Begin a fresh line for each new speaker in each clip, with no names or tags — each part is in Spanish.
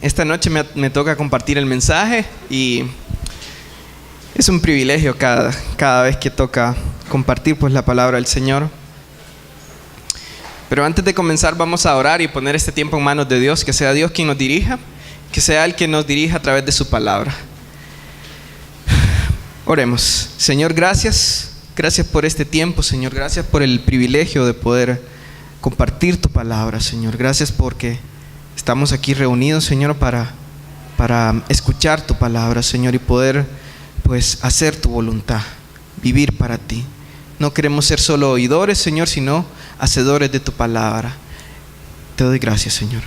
esta noche me toca compartir el mensaje y es un privilegio cada vez que toca compartir pues la palabra del Señor. Pero antes de comenzar vamos a orar y poner este tiempo en manos de Dios, que sea Dios quien nos dirija, que sea Él quien nos dirija a través de su palabra. Oremos. Señor, gracias por este tiempo, Señor, gracias por el privilegio de poder compartir tu palabra, Señor. Gracias porque estamos aquí reunidos, Señor, para escuchar tu palabra, Señor, y poder pues hacer tu voluntad, vivir para ti. No queremos ser solo oidores, Señor, sino hacedores de tu palabra. Te doy gracias, Señor.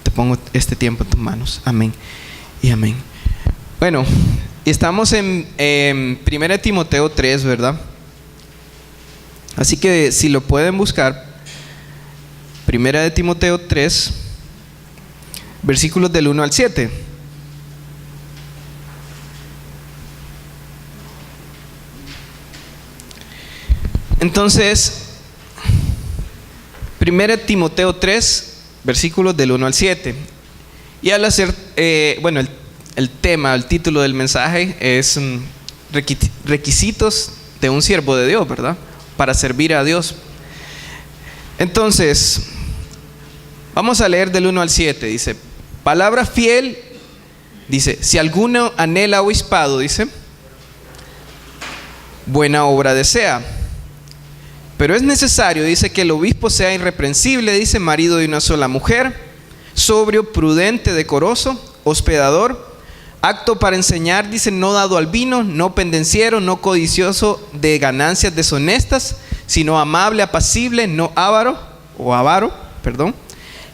Te pongo este tiempo en tus manos. Amén y amén. Bueno, estamos en 1 Timoteo 3, ¿verdad? Así que si lo pueden buscar, 1 Timoteo 3, versículos del 1 al 7. Entonces, 1 Timoteo 3, versículos del 1 al 7. Y al hacer, el tema, el título del mensaje es requisitos de un siervo de Dios, ¿verdad? Para servir a Dios. Entonces, vamos a leer del 1 al 7. Dice, palabra fiel, dice, si alguno anhela obispado, dice, buena obra desea. Pero es necesario, dice, que el obispo sea irreprensible, dice, marido de una sola mujer, sobrio, prudente, decoroso, hospedador, apto para enseñar, dice, no dado al vino, no pendenciero, no codicioso de ganancias deshonestas, sino amable, apacible, no avaro,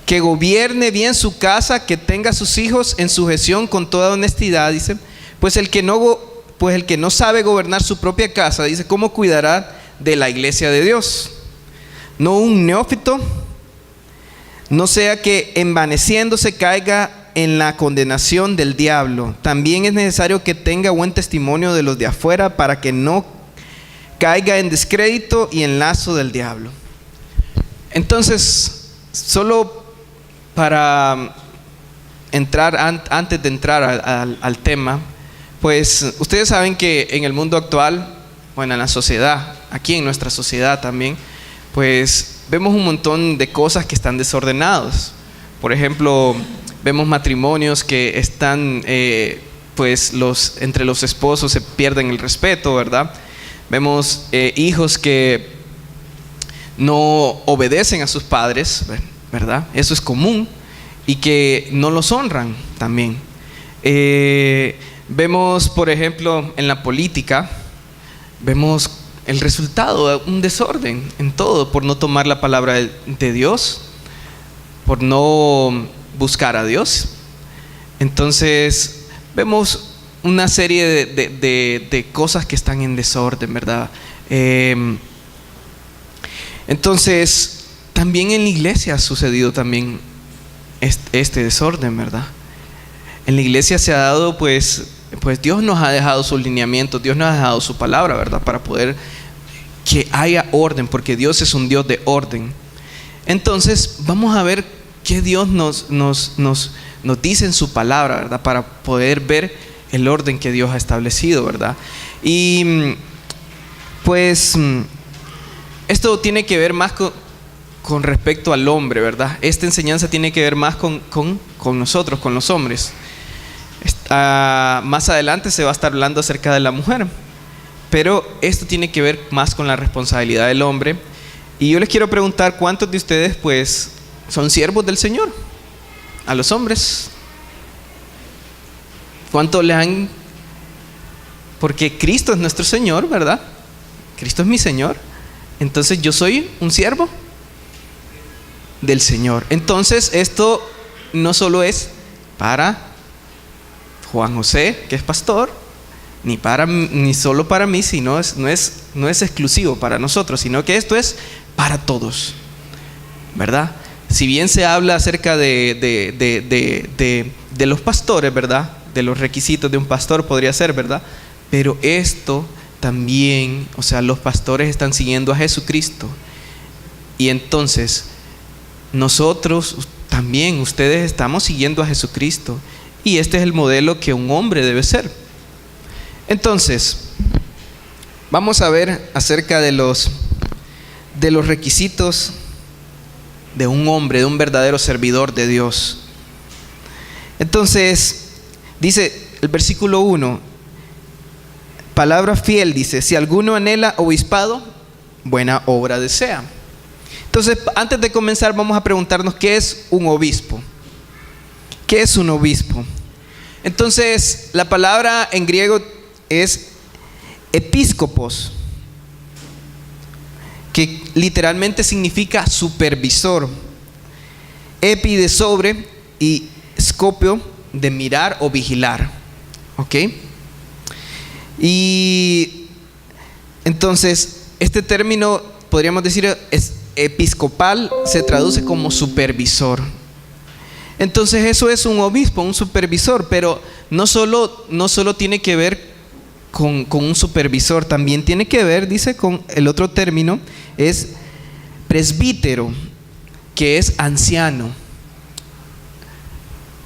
que gobierne bien su casa, que tenga a sus hijos en sujeción con toda honestidad, dice, pues el que no sabe gobernar su propia casa, dice, ¿cómo cuidará de la iglesia de Dios? No un neófito, no sea que envaneciéndose caiga en la condenación del diablo. También es necesario que tenga buen testimonio de los de afuera, para que no caiga en descrédito y en lazo del diablo. Entonces, solo para entrar, antes de entrar al tema, pues ustedes saben que en el mundo actual, bueno, en la sociedad, aquí en nuestra sociedad también, pues vemos un montón de cosas que están desordenadas. Por ejemplo, vemos matrimonios que están, entre los esposos se pierden el respeto, ¿verdad? Vemos hijos que no obedecen a sus padres, ¿verdad? Eso es común, y que no los honran también. Vemos, por ejemplo, en la política, vemos el resultado, un desorden en todo, por no tomar la palabra de Dios, por no buscar a Dios. Entonces, vemos una serie de cosas que están en desorden, ¿verdad? Entonces, también en la iglesia ha sucedido también este desorden, ¿verdad? En la iglesia se ha dado, pues Dios nos ha dejado sus lineamientos, Dios nos ha dejado su palabra, ¿verdad? Para poder que haya orden, porque Dios es un Dios de orden. Entonces, vamos a ver qué Dios nos dice en su palabra, ¿verdad? Para poder ver el orden que Dios ha establecido, ¿verdad? Y pues esto tiene que ver más con respecto al hombre, ¿verdad? Esta enseñanza tiene que ver más con nosotros, con los hombres. Más adelante se va a estar hablando acerca de la mujer, pero esto tiene que ver más con la responsabilidad del hombre. Y yo les quiero preguntar, ¿cuántos de ustedes pues son siervos del Señor? A los hombres, ¿cuántos le han? Porque Cristo es nuestro Señor, ¿verdad? Cristo es mi Señor. Entonces yo soy un siervo del Señor. Entonces esto no solo es para Juan José, que es pastor, ni solo para mí, sino no es exclusivo para nosotros, sino que esto es para todos, ¿verdad? Si bien se habla acerca de los pastores, ¿verdad? De los requisitos de un pastor podría ser, ¿verdad? Pero esto también, o sea, los pastores están siguiendo a Jesucristo, y entonces nosotros también ustedes estamos siguiendo a Jesucristo. Y este es el modelo que un hombre debe ser. Entonces, vamos a ver acerca de los requisitos de un hombre, de un verdadero servidor de Dios. Entonces, dice el versículo 1, palabra fiel, dice: si alguno anhela obispado, buena obra desea. Entonces, antes de comenzar, vamos a preguntarnos qué es un obispo. ¿Qué es un obispo? Entonces, la palabra en griego es episcopos, que literalmente significa supervisor. Epi de sobre y scopio de mirar o vigilar. ¿Ok? Y entonces, este término, podríamos decir, es episcopal, se traduce como supervisor. Entonces eso es un obispo, un supervisor, pero no solo tiene que ver con un supervisor, también tiene que ver, dice, con el otro término, es presbítero, que es anciano.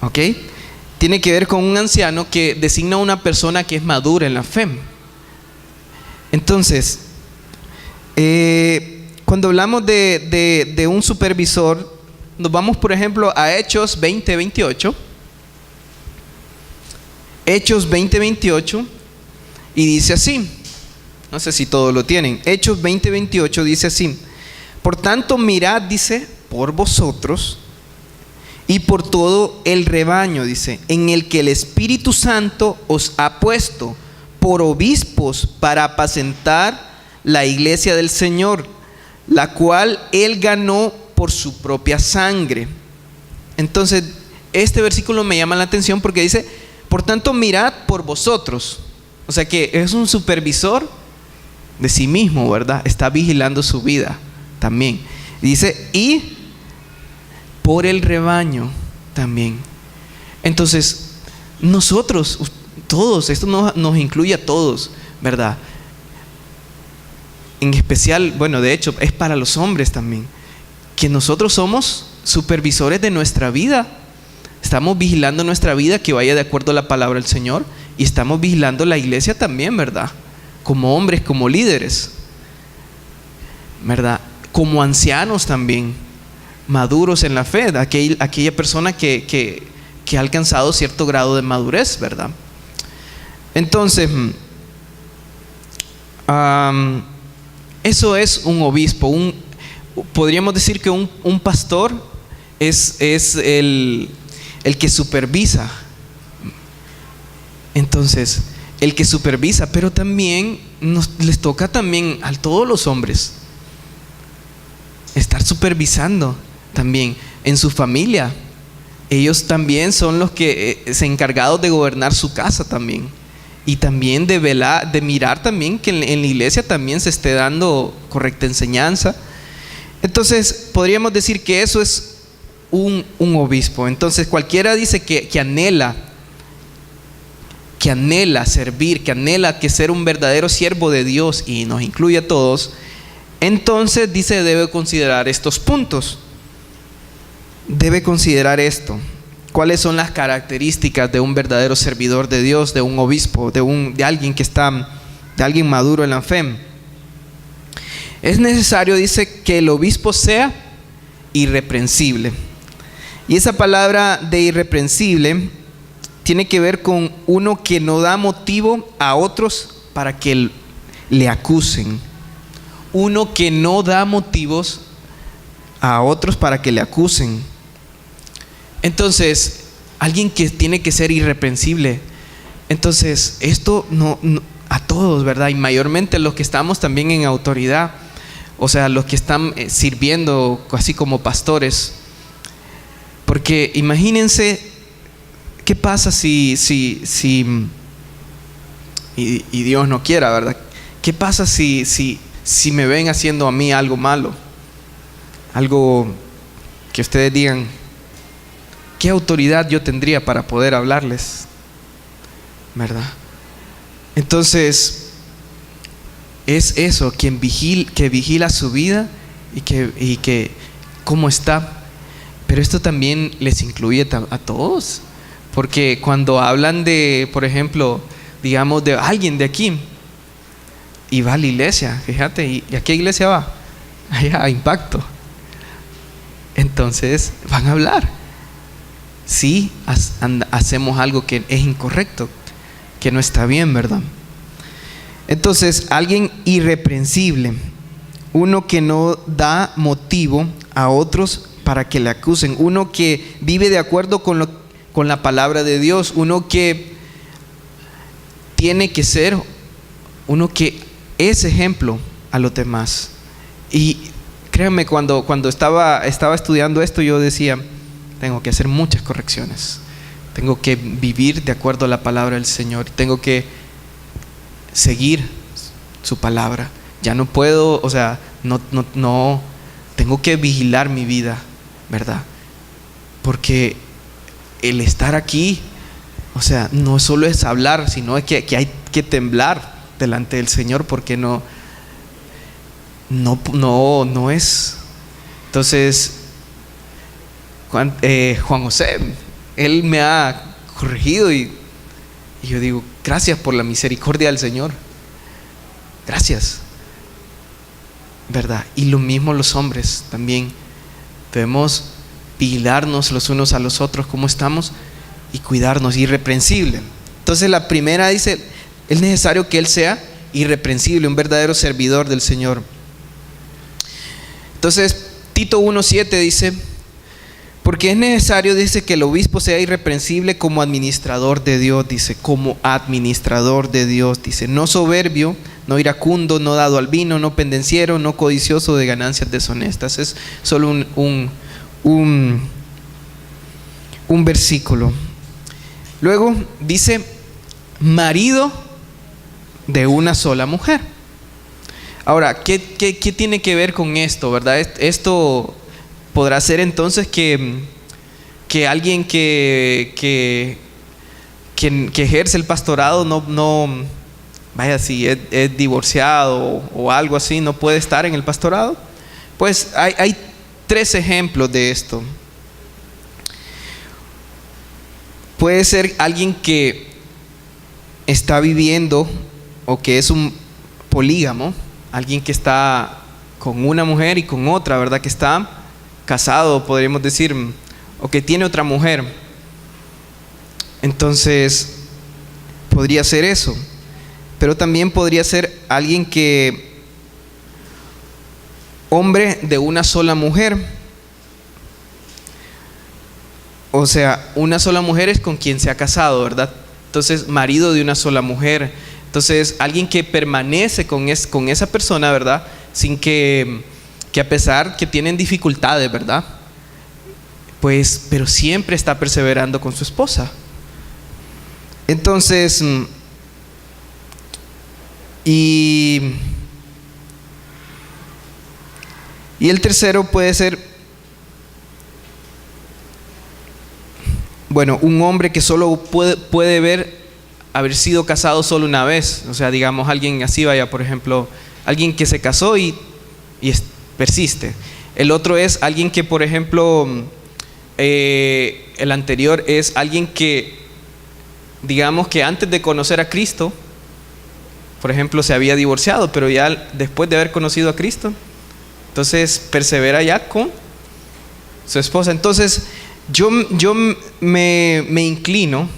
¿Ok? Tiene que ver con un anciano que designa a una persona que es madura en la fe. Entonces, cuando hablamos de un supervisor, nos vamos, por ejemplo, a Hechos 20:28. Hechos 20:28, y dice así. No sé si todos lo tienen. Hechos 20:28 dice así: por tanto, mirad, dice, por vosotros y por todo el rebaño, dice, en el que el Espíritu Santo os ha puesto por obispos para apacentar la iglesia del Señor, la cual Él ganó por su propia sangre. Entonces, este versículo me llama la atención porque dice: por tanto, mirad por vosotros. O sea que es un supervisor de sí mismo, ¿verdad? Está vigilando su vida también. Dice: y por el rebaño también. Entonces, nosotros, todos, esto nos incluye a todos, ¿verdad? En especial, bueno, de hecho, es para los hombres también, que nosotros somos supervisores de nuestra vida. Estamos vigilando nuestra vida que vaya de acuerdo a la palabra del Señor, y estamos vigilando la iglesia también, ¿verdad? Como hombres, como líderes, ¿verdad? Como ancianos también, maduros en la fe, aquella persona que ha alcanzado cierto grado de madurez, ¿verdad? Entonces, eso es un obispo. Podríamos decir que un pastor es el que supervisa. Entonces, el que supervisa, pero también les toca también a todos los hombres estar supervisando también en su familia. Ellos también son los que se encargados de gobernar su casa también, y también de velar, de mirar también que en la iglesia también se esté dando correcta enseñanza. Entonces, podríamos decir que eso es un obispo. Entonces, cualquiera dice que anhela servir, que anhela que ser un verdadero siervo de Dios, y nos incluye a todos, entonces dice: debe considerar estos puntos. Debe considerar esto. ¿Cuáles son las características de un verdadero servidor de Dios, de un obispo, de alguien maduro en la fe? Es necesario, dice, que el obispo sea irreprensible. Y esa palabra de irreprensible tiene que ver con uno que no da motivo a otros para que le acusen. Uno que no da motivos a otros para que le acusen. Entonces, alguien que tiene que ser irreprensible. Entonces, esto no a todos, ¿verdad? Y mayormente los que estamos también en autoridad, o sea, los que están sirviendo así como pastores. Porque imagínense qué pasa si Dios no quiera, ¿verdad? ¿Qué pasa si me ven haciendo a mí algo malo? Algo que ustedes digan: ¿qué autoridad yo tendría para poder hablarles? ¿Verdad? Entonces, es eso, que vigila su vida y que cómo está. Pero esto también les incluye a todos, porque cuando hablan de, por ejemplo, digamos de alguien de aquí y va a la iglesia, fíjate, ¿y a qué iglesia va? Allá, a Impacto. Entonces van a hablar. Sí, hacemos algo que es incorrecto, que no está bien, ¿verdad? Entonces, alguien irreprensible, uno que no da motivo a otros para que le acusen, uno que vive de acuerdo con la palabra de Dios, uno que tiene que ser, uno que es ejemplo a los demás. Y créanme, cuando estaba estudiando esto, yo decía, tengo que hacer muchas correcciones, tengo que vivir de acuerdo a la palabra del Señor, tengo que seguir su palabra. Ya no puedo, no tengo que vigilar mi vida, ¿verdad? Porque el estar aquí, no solo es hablar, sino que hay que temblar delante del Señor, porque no es. Entonces, Juan José, él me ha corregido y yo digo, gracias por la misericordia del Señor, gracias, ¿verdad? Y lo mismo los hombres también, debemos vigilarnos los unos a los otros, cómo estamos, y cuidarnos, irreprensible. Entonces la primera dice, es necesario que él sea irreprensible, un verdadero servidor del Señor. Entonces Tito 1:7 dice, porque es necesario, dice, que el obispo sea irreprensible como administrador de Dios, dice, como administrador de Dios, dice, no soberbio, no iracundo, no dado al vino, no pendenciero, no codicioso de ganancias deshonestas. Es solo un versículo. Luego dice, marido de una sola mujer. Ahora, ¿qué tiene que ver con esto, verdad? Esto podrá ser entonces que alguien que ejerce el pastorado no vaya, si es divorciado o algo así, no puede estar en el pastorado. Pues hay 3 ejemplos de esto. Puede ser alguien que está viviendo o que es un polígamo, alguien que está con una mujer y con otra, ¿verdad? Que está casado, podríamos decir, o que tiene otra mujer. Entonces podría ser eso, pero también podría ser alguien hombre de una sola mujer. O sea, una sola mujer es con quien se ha casado, ¿verdad? Entonces, marido de una sola mujer. Entonces, alguien que permanece con esa persona, ¿verdad? Sin que a pesar que tienen dificultades, ¿verdad? Pues, pero siempre está perseverando con su esposa. Entonces, y el tercero puede ser, bueno, un hombre que solo puede haber sido casado solo una vez. O sea, digamos, alguien así, vaya, por ejemplo, alguien que se casó y persiste. El otro es alguien que, por ejemplo, el anterior es alguien que, digamos, que antes de conocer a Cristo, por ejemplo, se había divorciado, pero ya después de haber conocido a Cristo, entonces persevera ya con su esposa. Entonces yo me inclino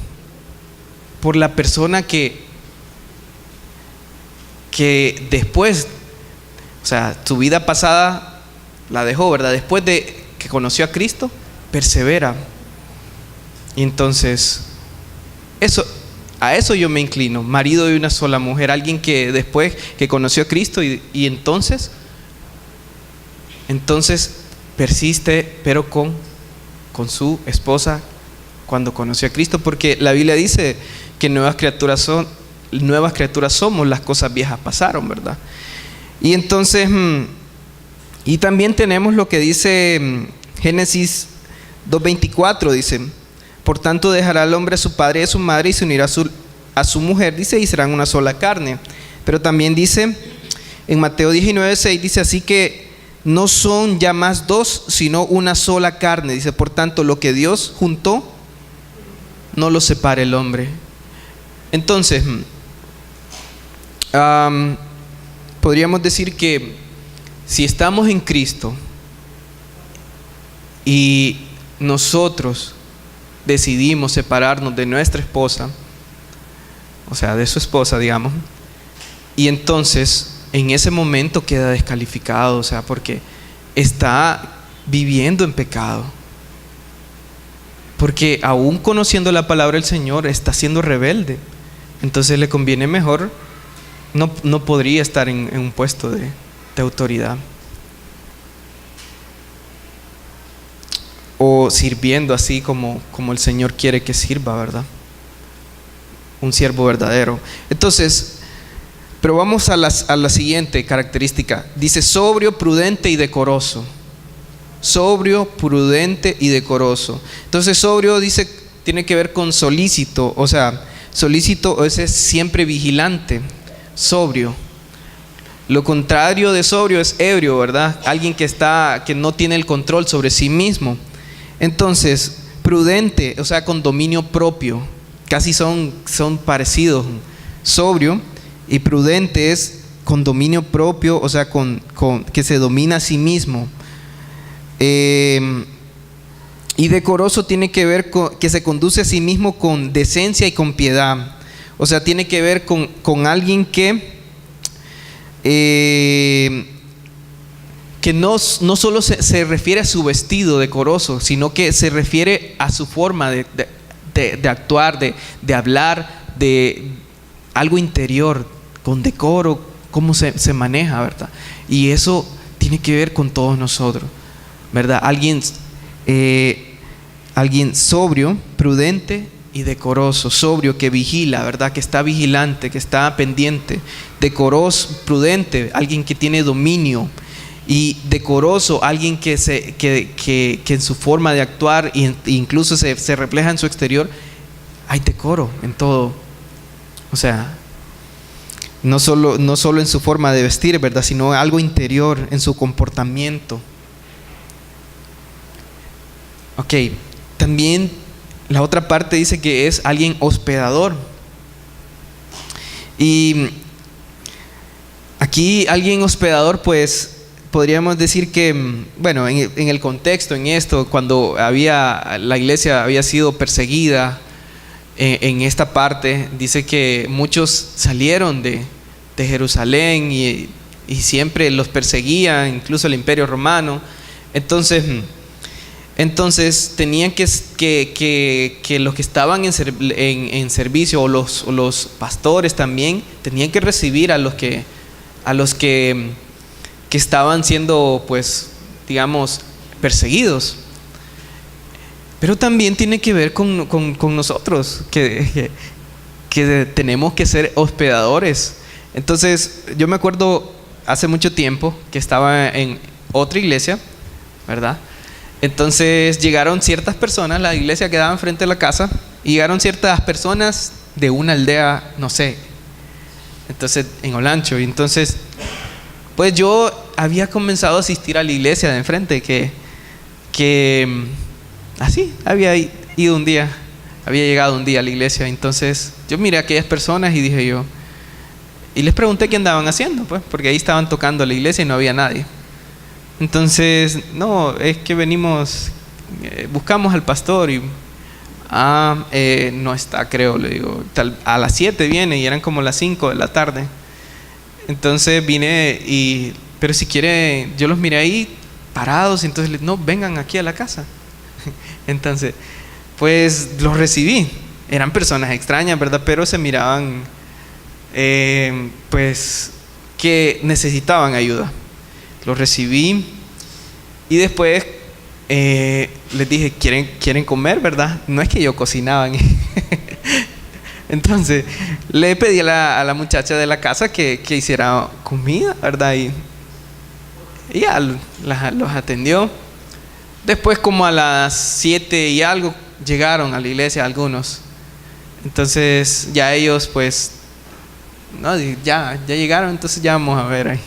por la persona que después, o sea, su vida pasada la dejó, ¿verdad? Después de que conoció a Cristo, persevera. Y entonces a eso yo me inclino, marido de una sola mujer, alguien que después que conoció a Cristo y entonces persiste, pero con su esposa cuando conoció a Cristo, porque la Biblia dice que nuevas criaturas somos, las cosas viejas pasaron, ¿verdad? Y entonces, y también tenemos lo que dice Génesis 2:24, dice, por tanto dejará el hombre a su padre y a su madre y se unirá a su mujer, dice, y serán una sola carne. Pero también dice en Mateo 19:6, dice, así que no son ya más dos, sino una sola carne. Dice, por tanto, lo que Dios juntó, no lo separe el hombre. Entonces, podríamos decir que si estamos en Cristo y nosotros decidimos separarnos de nuestra esposa, o sea, de su esposa, digamos, y entonces en ese momento queda descalificado, o sea, porque está viviendo en pecado, porque aún conociendo la palabra del Señor está siendo rebelde. Entonces le conviene mejor, no podría estar en un puesto de autoridad o sirviendo así como el Señor quiere que sirva, ¿verdad? Un siervo verdadero. Entonces, pero vamos a la siguiente característica. Dice sobrio, prudente y decoroso. Sobrio, prudente y decoroso. Entonces sobrio dice, tiene que ver con solícito, o sea, solícito es siempre vigilante, sobrio. Lo contrario de sobrio es ebrio, ¿verdad? Alguien que no tiene el control sobre sí mismo. Entonces, prudente, o sea, con dominio propio, casi son parecidos. Sobrio y prudente es con dominio propio, o sea, con que se domina a sí mismo. Y decoroso tiene que ver con que se conduce a sí mismo con decencia y con piedad. O sea, tiene que ver con alguien que no solo se refiere a su vestido decoroso, sino que se refiere a su forma de actuar, de hablar, de algo interior, con decoro, cómo se maneja, ¿verdad? Y eso tiene que ver con todos nosotros, ¿verdad? Alguien sobrio, prudente y decoroso. Sobrio, que vigila, ¿verdad? Que está vigilante, que está pendiente. Decoroso, prudente, alguien que tiene dominio. Y decoroso, alguien que en su forma de actuar e incluso se refleja en su exterior, hay decoro en todo. O sea, no solo en su forma de vestir, ¿verdad? Sino algo interior, en su comportamiento. Ok, también la otra parte dice que es alguien hospedador. Y aquí alguien hospedador, pues podríamos decir que, bueno, en el contexto, en esto, cuando la iglesia había sido perseguida, en esta parte dice que muchos salieron de Jerusalén y siempre los perseguían, incluso el Imperio Romano. Entonces tenían que los que estaban en servicio, o los pastores también, tenían que recibir a los que estaban siendo, pues, digamos, perseguidos. Pero también tiene que ver con nosotros, que tenemos que ser hospedadores. Entonces, yo me acuerdo hace mucho tiempo que estaba en otra iglesia, ¿verdad? Entonces llegaron ciertas personas, la iglesia quedaba enfrente de la casa, y llegaron ciertas personas de una aldea, no sé, entonces en Olancho. Y entonces, pues yo había comenzado a asistir a la iglesia de enfrente, que así, había ido un día, había llegado un día a la iglesia. Entonces yo miré a aquellas personas y dije yo, y les pregunté qué andaban haciendo, pues, porque ahí estaban tocando la iglesia y no había nadie. Entonces, no, es que venimos, buscamos al pastor y no está, creo, le digo, a las 7 viene, y eran como las 5 de la tarde. Entonces vine pero si quiere, yo los miré ahí parados, entonces no, vengan aquí a la casa. Entonces, pues los recibí. Eran personas extrañas, ¿verdad? Pero se miraban, pues, que necesitaban ayuda. Los recibí y después les dije, ¿quieren comer, verdad? No es que yo cocinaba. Entonces le pedí a la muchacha de la casa que hiciera comida, ¿verdad? Y ya los atendió. Después, como a las 7 y algo, llegaron a la iglesia algunos. Entonces ya ellos, pues, no, ya llegaron, entonces ya vamos a ver ahí.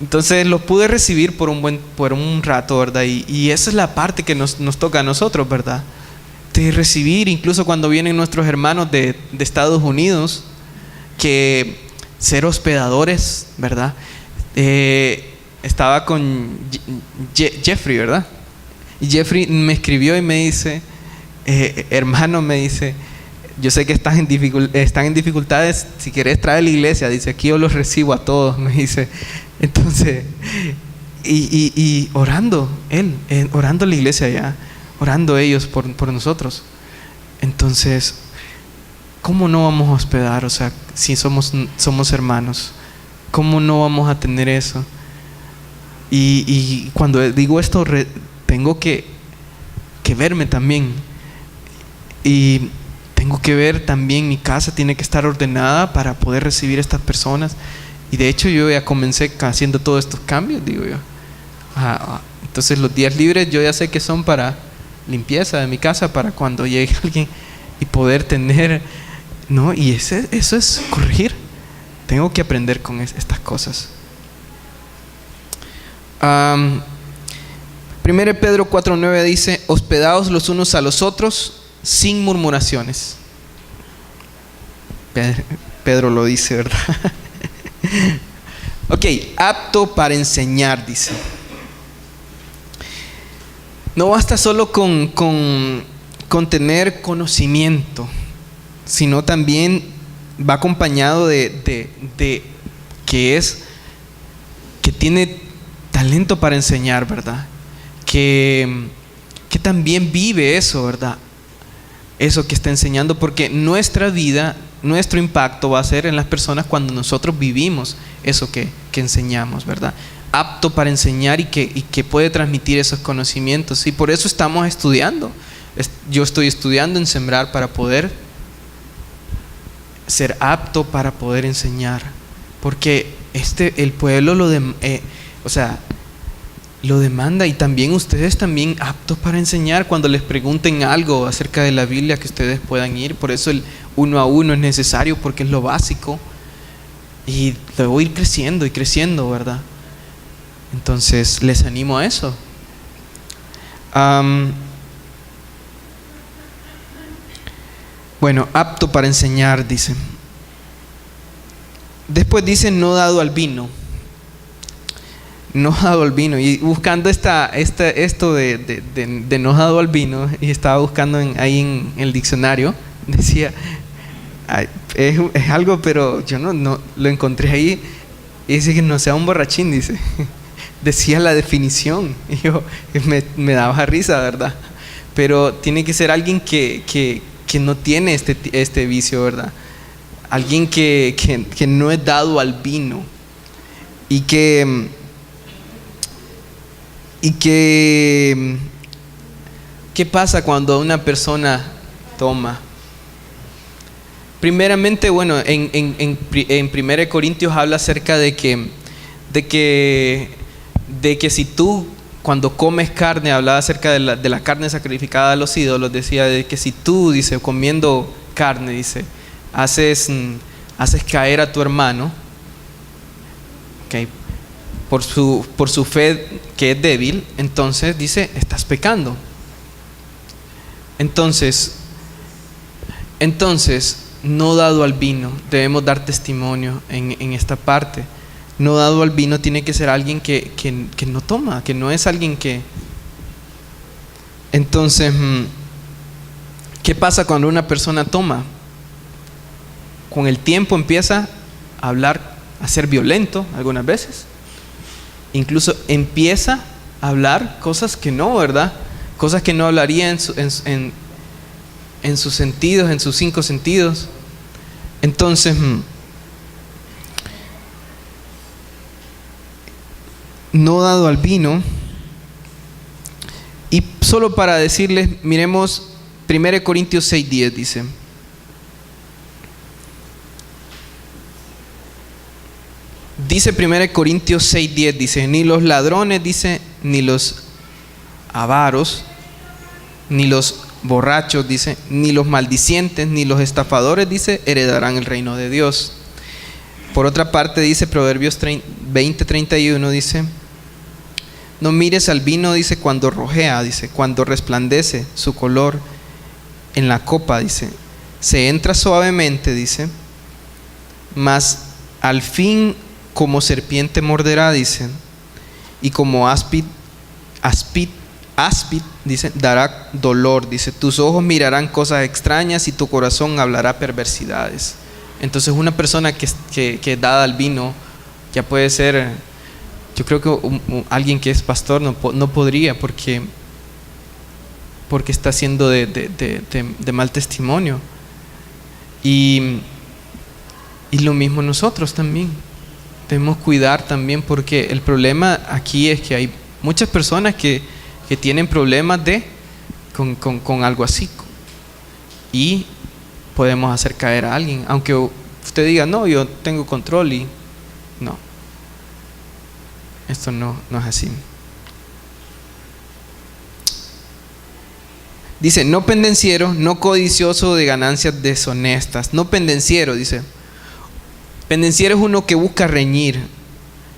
Entonces los pude recibir por un rato, ¿verdad? Y esa es la parte que nos toca a nosotros, ¿verdad? De recibir, incluso cuando vienen nuestros hermanos de Estados Unidos, que ser hospedadores, ¿verdad? Estaba con Jeffrey, ¿verdad? Y Jeffrey me escribió y me dice, hermano, me dice, yo sé que están en dificultades, si querés traer a la iglesia, dice, aquí yo los recibo a todos, me dice. Entonces, y orando, orando la iglesia allá, orando ellos por nosotros. Entonces, ¿cómo no vamos a hospedar? O sea, si somos hermanos, ¿cómo no vamos a tener eso? Y cuando digo esto, tengo que verme también. Y tengo que ver también, mi casa tiene que estar ordenada para poder recibir a estas personas. Y de hecho yo ya comencé haciendo todos estos cambios, digo yo. Entonces los días libres yo ya sé que son para limpieza de mi casa, para cuando llegue alguien y poder tener, ¿no? Y eso es corregir. Tengo que aprender con estas cosas. 1 Pedro 4:9 dice, hospedaos los unos a los otros sin murmuraciones. Pedro lo dice, ¿verdad? Ok, apto para enseñar, dice. No basta solo con tener conocimiento, sino también va acompañado de que tiene talento para enseñar, ¿verdad? Que también vive eso, ¿verdad? Eso que está enseñando, porque nuestra vida, nuestro impacto va a ser en las personas cuando nosotros vivimos eso que enseñamos, ¿verdad? Apto para enseñar y que puede transmitir esos conocimientos. Y por eso estamos estudiando. Yo estoy estudiando en Sembrar para poder ser apto para poder enseñar. Porque el pueblo lo demanda, y también ustedes también aptos para enseñar. Cuando les pregunten algo acerca de la Biblia, que ustedes puedan ir. Por eso el 1 a 1 es necesario, porque es lo básico, y debo ir creciendo y creciendo, ¿verdad? Entonces les animo a eso. Bueno, apto para enseñar, dice. Después dice no dado al vino. No dado al vino. Y buscando esto de no dado al vino, y estaba buscando ahí en el diccionario, decía, es algo, pero yo no lo encontré ahí, y dice que no sea un borrachín, dice. Decía la definición, y yo me daba risa, ¿verdad? Pero tiene que ser alguien que no tiene este vicio, ¿verdad? Alguien que no es dado al vino, y que ¿qué pasa cuando una persona toma? Primeramente, bueno, en 1 Corintios habla acerca de que si tú, cuando comes carne, hablaba acerca de la carne sacrificada a los ídolos, decía de que si tú, dice, comiendo carne, dice, haces caer a tu hermano, okay, por su fe que es débil, entonces dice, estás pecando. Entonces, no dado al vino, debemos dar testimonio en esta parte. No dado al vino tiene que ser alguien que no toma, que no es alguien que... Entonces, ¿qué pasa cuando una persona toma? Con el tiempo empieza a hablar, a ser violento algunas veces. Incluso empieza a hablar cosas que no, ¿verdad? Cosas que no hablaría en sus sentidos, en sus 5 sentidos. Entonces, no dado al vino. Y solo para decirles, miremos 1 Corintios 6:10, dice. Dice 1 Corintios 6:10, dice, ni los ladrones, dice, ni los avaros, ni los borrachos, dice, ni los maldicientes, ni los estafadores, dice, heredarán el reino de Dios. Por otra parte dice Proverbios 20:31, dice: no mires al vino, dice, cuando rojea, dice, cuando resplandece su color en la copa, dice, se entra suavemente, dice, mas al fin como serpiente morderá, dice, y como áspid, dice, dará dolor, dice, tus ojos mirarán cosas extrañas y tu corazón hablará perversidades. Entonces una persona que es dada al vino, ya puede ser, yo creo que alguien que es pastor no podría, porque está siendo de mal testimonio. Y lo mismo nosotros también debemos cuidar también, porque el problema aquí es que hay muchas personas que tienen problemas con algo así, y podemos hacer caer a alguien, aunque usted diga, no, yo tengo control, y no, esto no es así. Dice, no pendenciero, no codicioso de ganancias deshonestas. No pendenciero, dice. Pendenciero es uno que busca reñir.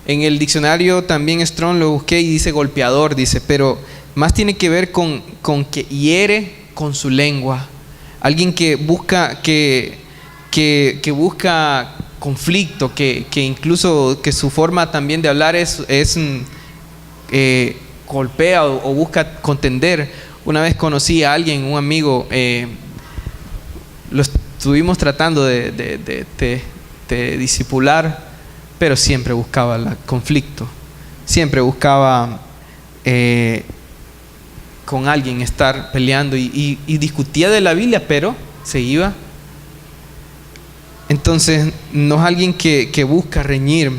En el diccionario también Strong lo busqué y dice golpeador, dice, pero más tiene que ver con que hiere con su lengua. Alguien que busca busca conflicto, que incluso que su forma también de hablar es golpea o busca contender. Una vez conocí a alguien, un amigo, lo estuvimos tratando de discipular, pero siempre buscaba el conflicto, siempre buscaba con alguien estar peleando y discutía de la Biblia, pero se iba. Entonces no es alguien que busca reñir.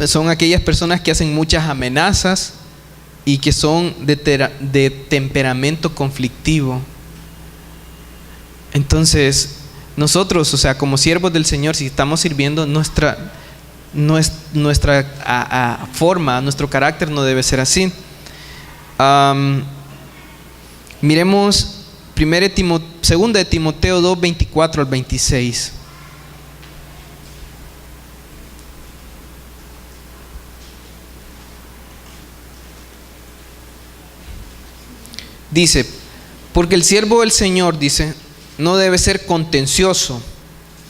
Son aquellas personas que hacen muchas amenazas y que son de temperamento conflictivo. Entonces nosotros, o sea, como siervos del Señor, si estamos sirviendo, nuestra forma, nuestro carácter no debe ser así. Miremos 2 de Timoteo 2, 24 al 26. Dice, porque el siervo del Señor, dice, no debe ser contencioso,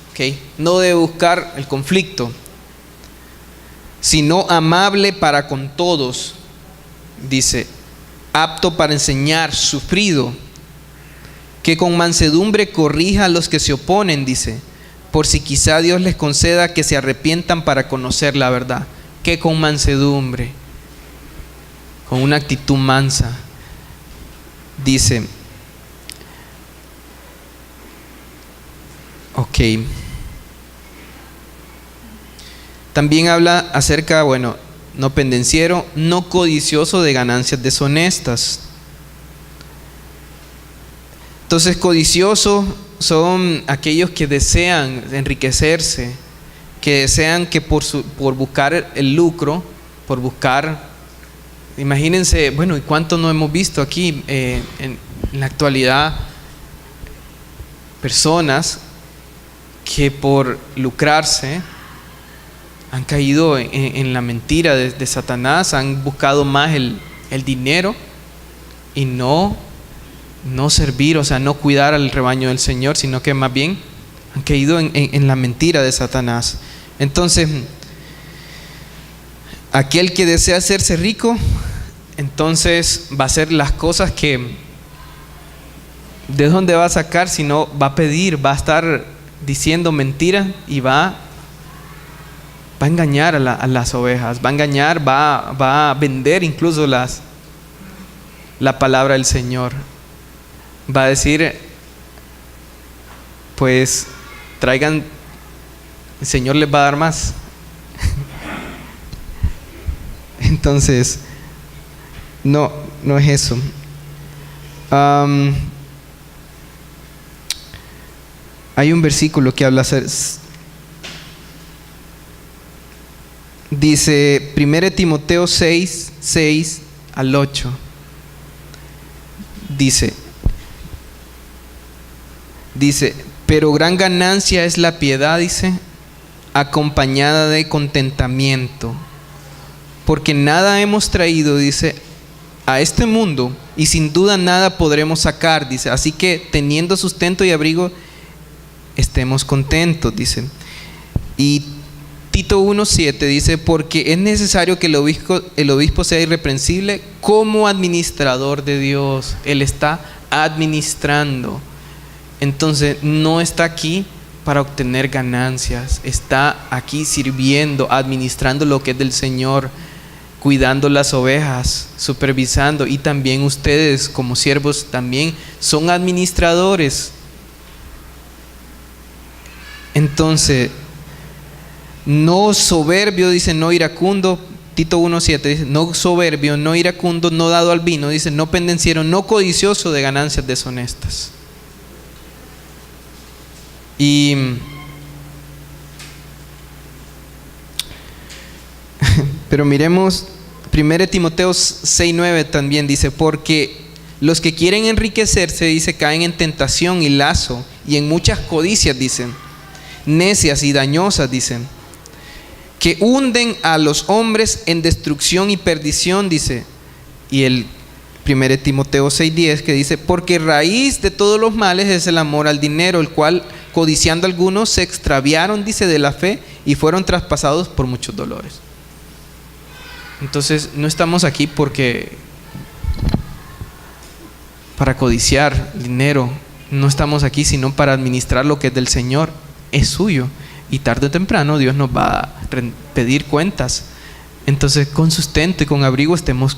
¿okay? No debe buscar el conflicto, sino amable para con todos, dice, apto para enseñar, sufrido, que con mansedumbre corrija a los que se oponen, dice, por si quizá Dios les conceda que se arrepientan para conocer la verdad. Que con mansedumbre, con una actitud mansa. Dice, ok. También habla acerca, bueno, no pendenciero, no codicioso de ganancias deshonestas. Entonces, codiciosos son aquellos que desean enriquecerse, que desean que por buscar el lucro, por buscar. Imagínense, bueno, ¿y cuánto no hemos visto aquí en la actualidad? Personas que por lucrarse han caído en la mentira de Satanás, han buscado más el dinero y no servir, o sea, no cuidar al rebaño del Señor, sino que más bien han caído en la mentira de Satanás. Entonces, aquel que desea hacerse rico, entonces va a hacer las cosas que, ¿de dónde va a sacar? Si no, va a pedir, va a estar diciendo mentiras y va a engañar a las ovejas, va a engañar, va a vender incluso la palabra del Señor. Va a decir, pues traigan, el Señor les va a dar más. Entonces, no es eso. Hay un versículo que habla, dice 1 Timoteo 6, 6 al 8. Dice, Dice, pero gran ganancia es la piedad, dice, acompañada de contentamiento. Porque nada hemos traído, dice, a este mundo, y sin duda nada podremos sacar, dice. Así que teniendo sustento y abrigo, estemos contentos, dice. Y Tito 1:7 dice, porque es necesario que el obispo sea irreprensible como administrador de Dios. Él está administrando. Entonces no está aquí para obtener ganancias, está aquí sirviendo, administrando lo que es del Señor, cuidando las ovejas, supervisando. Y también ustedes como siervos también son administradores. Entonces, no soberbio, dice, no iracundo. Tito 1:7 dice, no soberbio, no iracundo, no dado al vino, dice, no pendenciero, no codicioso de ganancias deshonestas. Y pero miremos 1 Timoteo 6:9 también dice, porque los que quieren enriquecerse, dice, caen en tentación y lazo y en muchas codicias, dicen, necias y dañosas, dicen, que hunden a los hombres en destrucción y perdición, dice. Y el 1 Timoteo 6:10 que dice, porque raíz de todos los males es el amor al dinero, el cual codiciando algunos se extraviaron, dice, de la fe y fueron traspasados por muchos dolores. Entonces no estamos aquí para codiciar dinero, no estamos aquí sino para administrar lo que es del Señor, es suyo, y tarde o temprano Dios nos va a pedir cuentas. Entonces con sustento y con abrigo estemos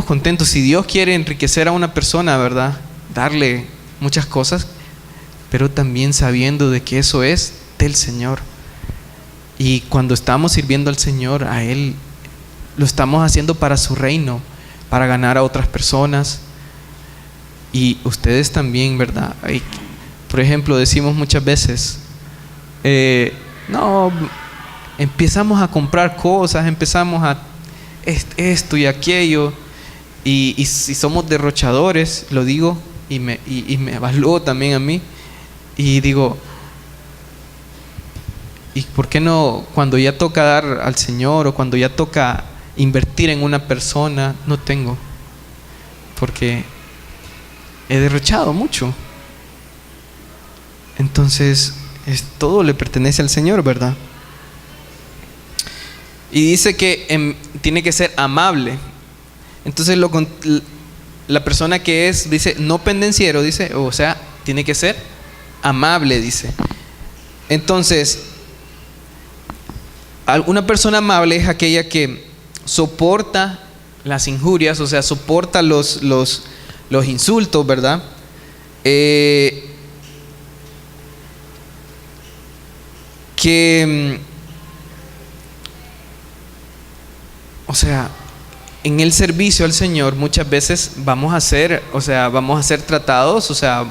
contentos. Si Dios quiere enriquecer a una persona, ¿verdad?, darle muchas cosas, pero también sabiendo de que eso es del Señor. Y cuando estamos sirviendo al Señor, a Él, lo estamos haciendo para su reino, para ganar a otras personas. Y ustedes también, ¿verdad? Por ejemplo, decimos muchas veces, no, empezamos a comprar cosas, empezamos a esto y aquello, y somos derrochadores, lo digo, y me evalúo también a mí, y digo, ¿y por qué no cuando ya toca dar al Señor o cuando ya toca invertir en una persona, no tengo? Porque he derrochado mucho. Entonces, todo le pertenece al Señor, ¿verdad? Y dice que tiene que ser amable. Entonces, la persona que es, dice, no pendenciero, dice, o sea, tiene que ser amable, dice. Entonces, una persona amable es aquella que soporta las injurias, o sea, soporta los insultos, ¿verdad? O sea, en el servicio al Señor muchas veces vamos a ser tratados, o sea,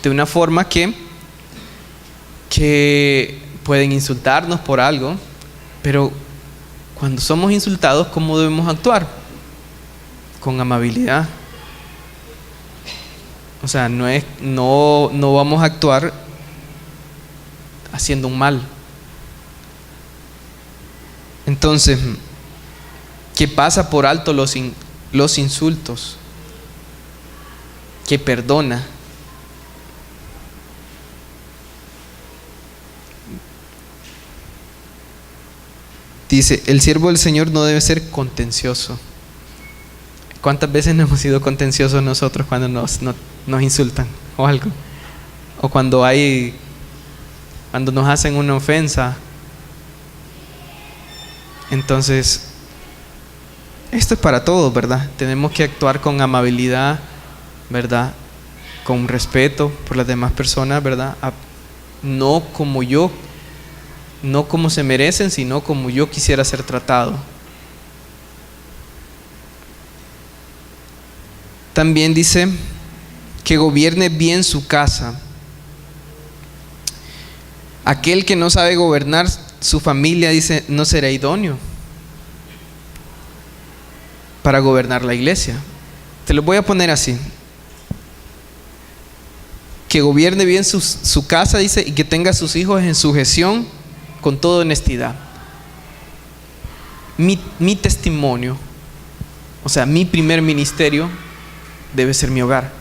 de una forma que pueden insultarnos por algo, pero cuando somos insultados, ¿cómo debemos actuar? Con amabilidad. O sea, no vamos a actuar haciendo un mal. Entonces, que pasa por alto los insultos, que perdona. Dice, el siervo del Señor no debe ser contencioso. ¿Cuántas veces no hemos sido contenciosos nosotros cuando nos insultan o algo? O cuando nos hacen una ofensa. Entonces, esto es para todos, ¿verdad? Tenemos que actuar con amabilidad, ¿verdad? Con respeto por las demás personas, ¿verdad? No como se merecen, sino como yo quisiera ser tratado. También dice que gobierne bien su casa. Aquel que no sabe gobernar su familia, dice, no será idóneo para gobernar la iglesia. Te lo voy a poner así. que gobierne bien su casa, dice, y que tenga a sus hijos en sujeción con toda honestidad. Mi testimonio, o sea, mi primer ministerio debe ser mi hogar.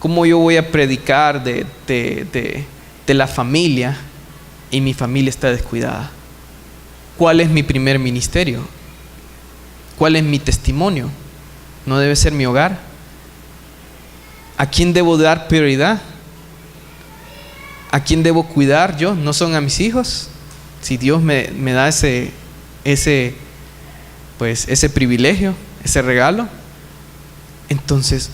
¿Cómo yo voy a predicar de la familia y mi familia está descuidada? ¿Cuál es mi primer ministerio? ¿Cuál es mi testimonio? ¿No debe ser mi hogar? ¿A quién debo dar prioridad? ¿A quién debo cuidar yo? ¿No son a mis hijos? Si Dios me da ese privilegio, ese regalo. Entonces,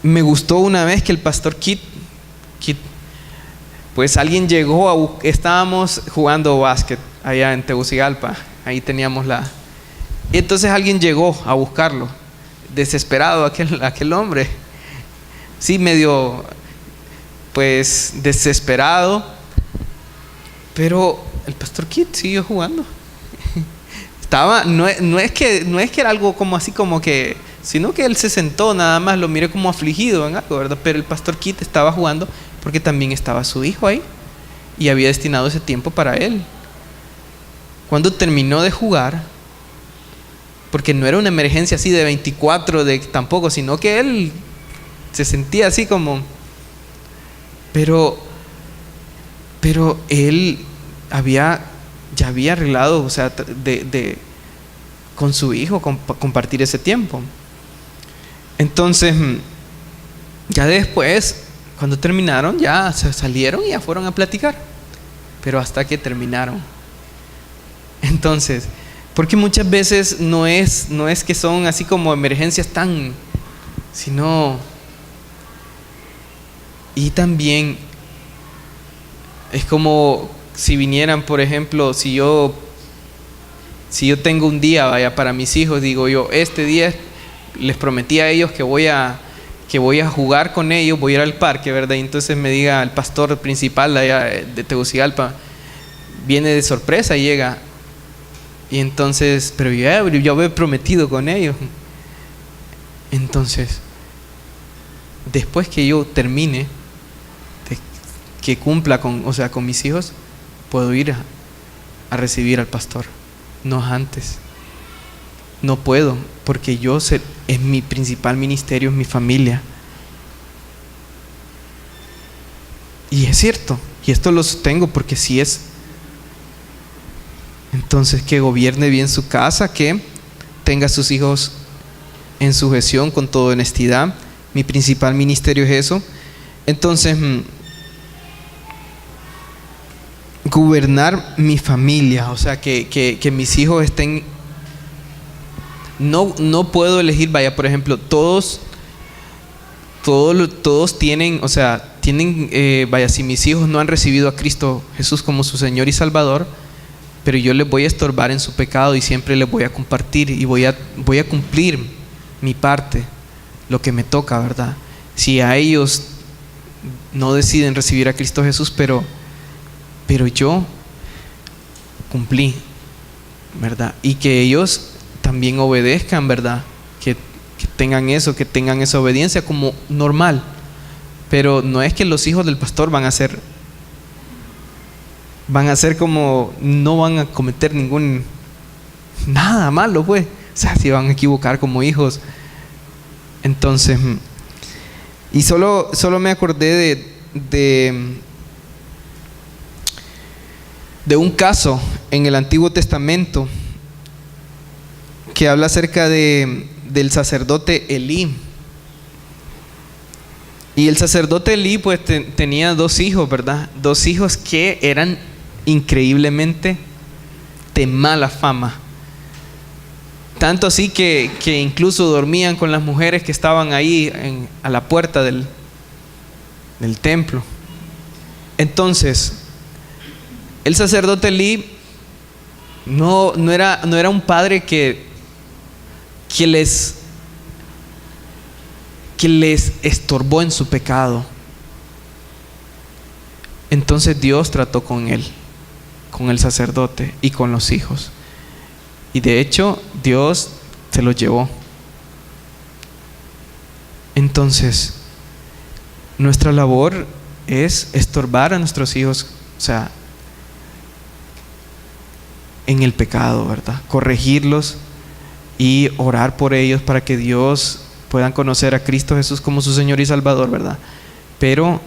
me gustó una vez que el pastor Kit, pues alguien llegó estábamos jugando básquet allá en Tegucigalpa, ahí teníamos y entonces alguien llegó a buscarlo, desesperado aquel hombre, sí, medio pues desesperado, pero el pastor Kit siguió jugando. No es que era algo como así como que, sino que él se sentó, nada más lo miré como afligido en algo, ¿verdad? Pero el pastor Kit estaba jugando porque también estaba su hijo ahí y había destinado ese tiempo para él. Cuando terminó de jugar, porque no era una emergencia así de 24 tampoco, sino que él se sentía así como, pero él ya había arreglado, o sea, con su hijo, compartir ese tiempo. Entonces, ya después, cuando terminaron, ya se salieron y ya fueron a platicar. Pero hasta que terminaron. Entonces, porque muchas veces no es que son así como emergencias sino, y también es como si vinieran, por ejemplo, si yo tengo un día, vaya, para mis hijos, digo yo, este día les prometí a ellos que voy a jugar con ellos, voy a ir al parque, ¿verdad? Y entonces me diga el pastor principal allá de Tegucigalpa, viene de sorpresa y llega, y entonces, pero yo había prometido con ellos. Entonces, después que yo termine, que cumpla con mis hijos, puedo ir a recibir al pastor, no antes. No puedo, porque es mi principal ministerio, es mi familia. Y es cierto, y esto lo sostengo porque sí es. Entonces, que gobierne bien su casa, que tenga a sus hijos en sujeción con toda honestidad. Mi principal ministerio es eso. Entonces, gobernar mi familia, o sea, que mis hijos estén. No puedo elegir, vaya, por ejemplo, todos tienen, o sea, vaya, si mis hijos no han recibido a Cristo Jesús como su Señor y Salvador, pero yo les voy a estorbar en su pecado y siempre les voy a compartir y voy a cumplir mi parte, lo que me toca, ¿verdad? Si a ellos no deciden recibir a Cristo Jesús, pero yo cumplí, ¿verdad? Y que ellos también obedezcan, ¿verdad? Que tengan esa obediencia como normal. Pero no es que los hijos del pastor van a ser como, no van a cometer nada malo, pues. O sea, si van a equivocar como hijos. Entonces, y solo me acordé de un caso en el Antiguo Testamento que habla acerca del sacerdote Elí. Y el sacerdote Elí pues tenía 2 hijos, ¿verdad? 2 hijos que eran increíblemente de mala fama. Tanto así que incluso dormían con las mujeres que estaban ahí a la puerta del templo. Entonces, el sacerdote Elí no era un padre que les estorbó en su pecado. Entonces Dios trató con él, con el sacerdote y con los hijos. Y de hecho Dios se los llevó. Entonces, nuestra labor es estorbar a nuestros hijos, o sea, en el pecado, ¿verdad? Corregirlos y orar por ellos para que Dios puedan conocer a Cristo Jesús como su Señor y Salvador, ¿verdad? Pero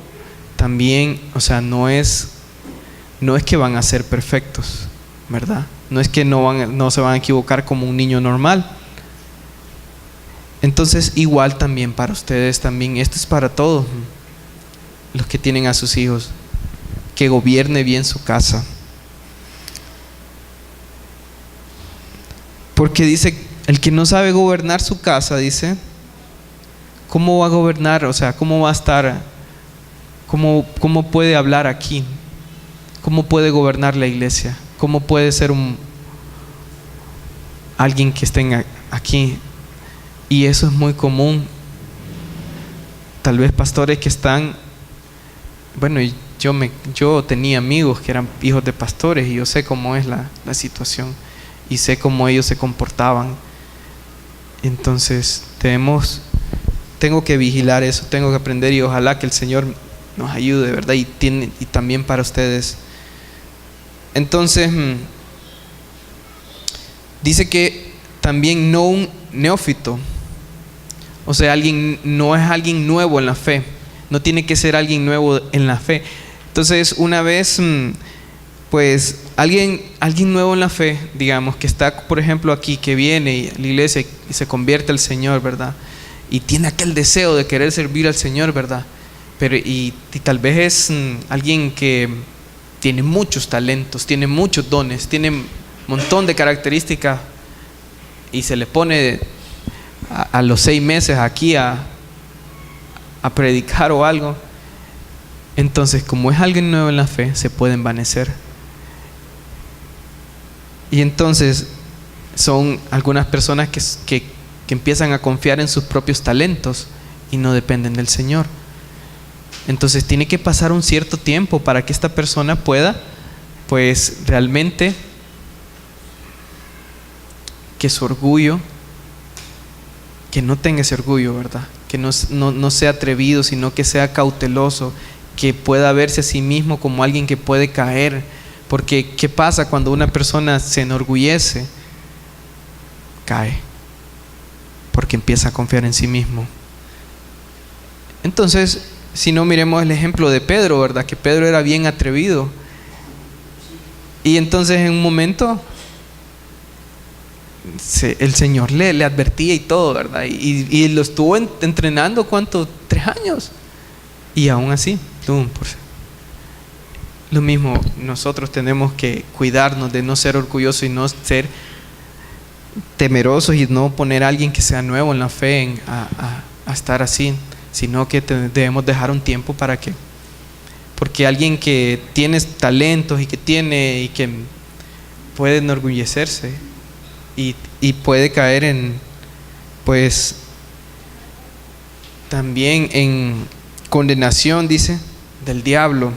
también, o sea, no es que van a ser perfectos, ¿verdad? No es que no se van a equivocar como un niño normal. Entonces, igual también para ustedes, también esto es para todos los que tienen a sus hijos, que gobierne bien su casa. Porque dice, el que no sabe gobernar su casa, dice, ¿cómo va a gobernar? O sea, ¿cómo va a estar? ¿Cómo puede hablar aquí? ¿Cómo puede gobernar la iglesia? ¿Cómo puede ser alguien que esté aquí? Y eso es muy común. Tal vez pastores que están, bueno, yo tenía amigos que eran hijos de pastores y yo sé cómo es la situación y sé cómo ellos se comportaban. Entonces tengo que vigilar eso, tengo que aprender, y ojalá que el Señor nos ayude, ¿verdad? Y también para ustedes. Entonces dice que también no un neófito, o sea, no es alguien nuevo en la fe, no tiene que ser alguien nuevo en la fe. Entonces, una vez pues alguien nuevo en la fe, digamos, que está, por ejemplo, aquí, que viene a la iglesia y se convierte al Señor, ¿verdad? Y tiene aquel deseo de querer servir al Señor, ¿verdad? Pero y tal vez es alguien que tiene muchos talentos, tiene muchos dones, tiene un montón de características, y se le pone a los 6 meses aquí a predicar o algo. Entonces, como es alguien nuevo en la fe, se puede envanecer. Y entonces son algunas personas que empiezan a confiar en sus propios talentos y no dependen del Señor. Entonces tiene que pasar un cierto tiempo para que esta persona pueda, pues, realmente que su orgullo, que no tenga ese orgullo, ¿verdad? Que no sea atrevido, sino que sea cauteloso, que pueda verse a sí mismo como alguien que puede caer. Porque ¿qué pasa cuando una persona se enorgullece? Cae, porque empieza a confiar en sí mismo. Entonces, si no, miremos el ejemplo de Pedro, ¿verdad? Que Pedro era bien atrevido, y entonces en un momento el Señor le advertía y todo, ¿verdad? Y lo estuvo entrenando, ¿cuánto? 3 años, y aún así, lo mismo, nosotros tenemos que cuidarnos de no ser orgullosos y no ser temerosos, y no poner a alguien que sea nuevo en la fe a estar así, sino que debemos dejar un tiempo porque alguien que tiene talentos y que puede enorgullecerse y puede caer en, pues, también en condenación, dice, del diablo.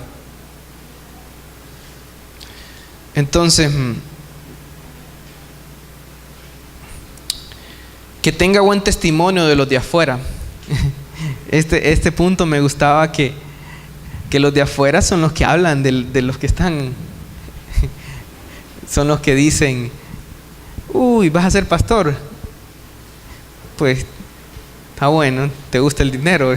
Entonces, que tenga buen testimonio de los de afuera. Este punto me gustaba, que los de afuera son los que hablan de los que están, son los que dicen, uy, vas a ser pastor, pues está bueno, te gusta el dinero.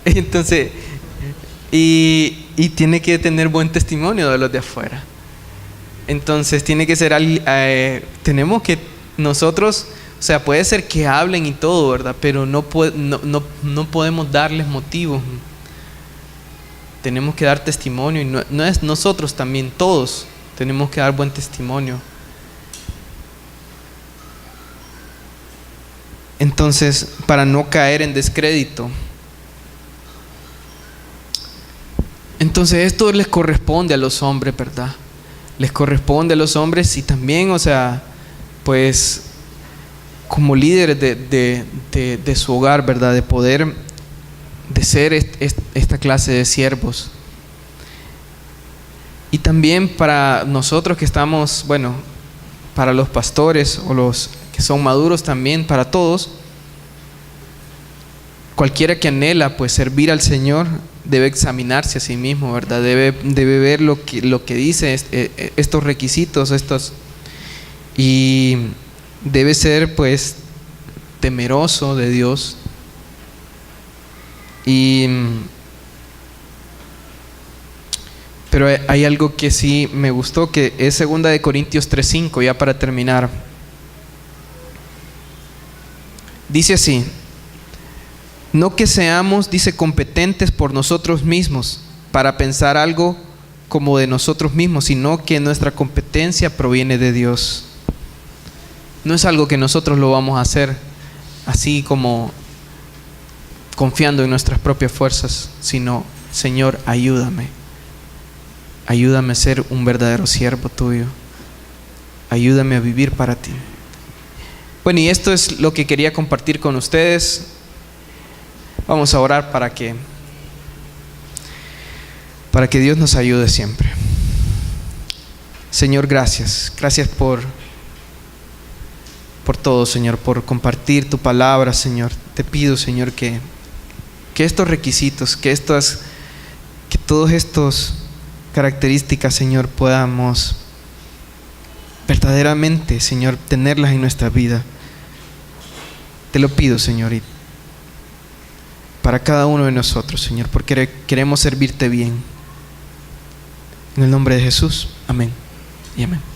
entonces y tiene que tener buen testimonio de los de afuera. Entonces tiene que ser tenemos que nosotros, o sea, puede ser que hablen y todo, ¿verdad? Pero no podemos darles motivos. Tenemos que dar testimonio, y no es nosotros, también todos tenemos que dar buen testimonio. Entonces, para no caer en descrédito. Entonces esto les corresponde a los hombres, ¿verdad? Les corresponde a los hombres, y también, o sea, pues como líderes de su hogar, ¿verdad? De poder, de ser esta clase de siervos. Y también para nosotros que estamos, bueno, para los pastores o los que son maduros también, para todos, cualquiera que anhela pues servir al Señor debe examinarse a sí mismo, ¿verdad? Debe ver lo que dice estos requisitos, y debe ser pues temeroso de Dios. Pero hay algo que sí me gustó, que es 2 de Corintios 3:5, ya para terminar. Dice así: no que seamos, dice, competentes por nosotros mismos para pensar algo como de nosotros mismos, sino que nuestra competencia proviene de Dios. No es algo que nosotros lo vamos a hacer así como confiando en nuestras propias fuerzas, sino: Señor, ayúdame a ser un verdadero siervo tuyo, ayúdame a vivir para ti. Bueno, y esto es lo que quería compartir con ustedes. Vamos a orar para que Dios nos ayude siempre. Señor, gracias por todo, Señor, por compartir tu palabra, Señor. Te pido, Señor, que estos requisitos, que todas estas características, Señor, podamos verdaderamente, Señor, tenerlas en nuestra vida. Te lo pido, Señor, y para cada uno de nosotros, Señor, porque queremos servirte bien. En el nombre de Jesús, amén y amén.